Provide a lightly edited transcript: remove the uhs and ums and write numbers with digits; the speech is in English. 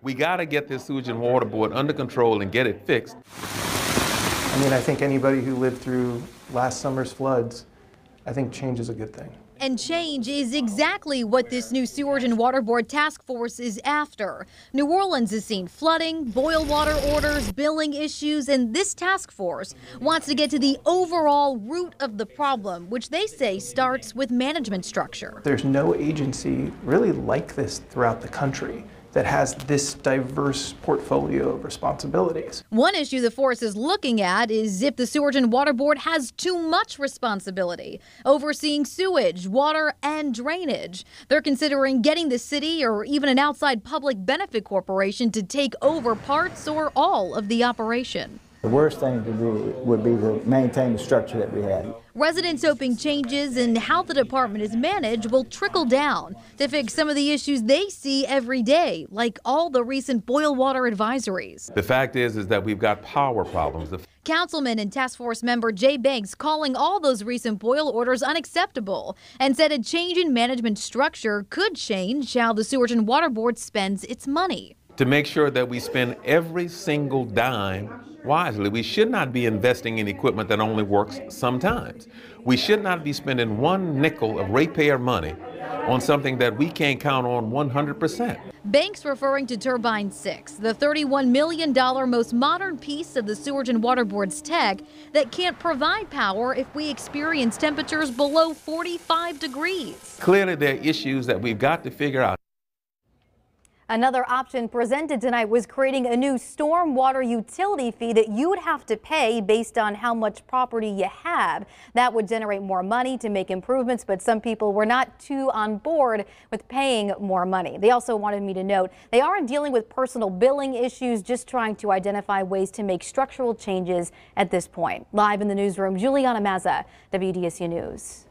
We got to get this sewage and water board under control and get it fixed. I mean, I think anybody who lived through last summer's floods, I think change is a good thing. And change is exactly what this new Sewage and Water Board task force is after. New Orleans has seen flooding, boil water orders, billing issues, and this task force wants to get to the overall root of the problem, which they say starts with management structure. There's no agency really like this throughout the country that has this diverse portfolio of responsibilities. One issue the force is looking at is if the Sewage and Water Board has too much responsibility, overseeing sewage, water, and drainage. They're considering getting the city or even an outside public benefit corporation to take over parts or all of the operation. The worst thing to do would be to maintain the structure that we had. Residents hoping changes in how the department is managed will trickle down to fix some of the issues they see every day, like all the recent boil water advisories. The fact is that we've got power problems. Councilman and task force member Jay Banks calling all those recent boil orders unacceptable and said a change in management structure could change how the Sewage and Water Board spends its money. To make sure that we spend every single dime wisely. We should not be investing in equipment that only works sometimes. We should not be spending one nickel of ratepayer money on something that we can't count on 100%. Banks referring to Turbine 6, the $31 million most modern piece of the Sewage and Water Board's tech that can't provide power if we experience temperatures below 45 degrees. Clearly, there are issues that we've got to figure out. Another option presented tonight was creating a new stormwater utility fee that you would have to pay based on how much property you have. That would generate more money to make improvements, but some people were not too on board with paying more money. They also wanted me to note they aren't dealing with personal billing issues, just trying to identify ways to make structural changes at this point. Live in the newsroom, Juliana Mazza, WDSU News.